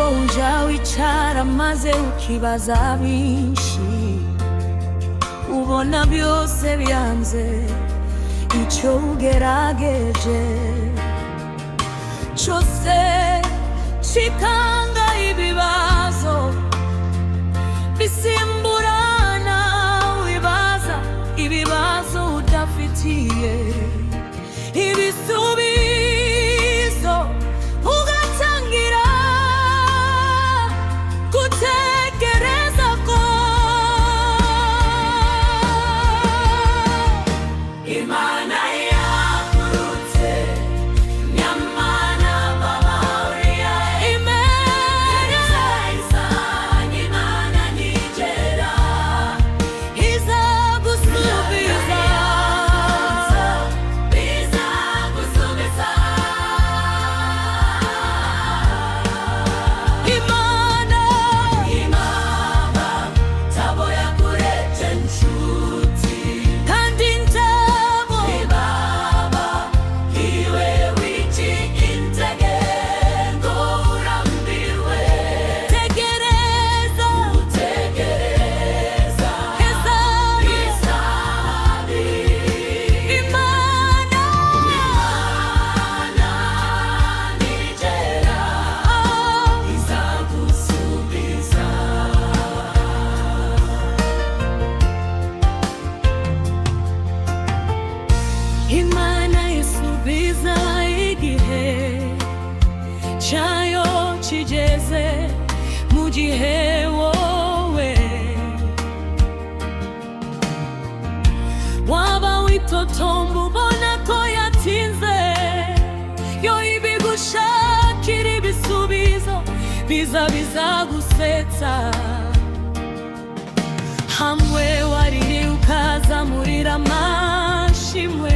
ujya wicara maze ukibaza byinshi, ubona byose byanze icyo ugerageje cyose kikanga. Ibibazo bisimburana, wibaza ibibazo udafitiye ibisubizo, ugatangira gutekereza ko Imana yakurutse, nyamara Bamariya izanye Imana nigera izagusubiza, bizagusubiza. Imana tabo yakuretse nshuti, kandi ntabo ibaba iwe wiki intege ngo urambiwe. Tegereza, utegereza izabi. Imana nigera izagusubiza. Imana isubiza igihe cyayo kigeze, mu gihe wowe waba witotomba ubona ko yatinze, yo ibigushakira ibisubizo bizagusetsa. Hamwe wariri ukazamurira amashimwe,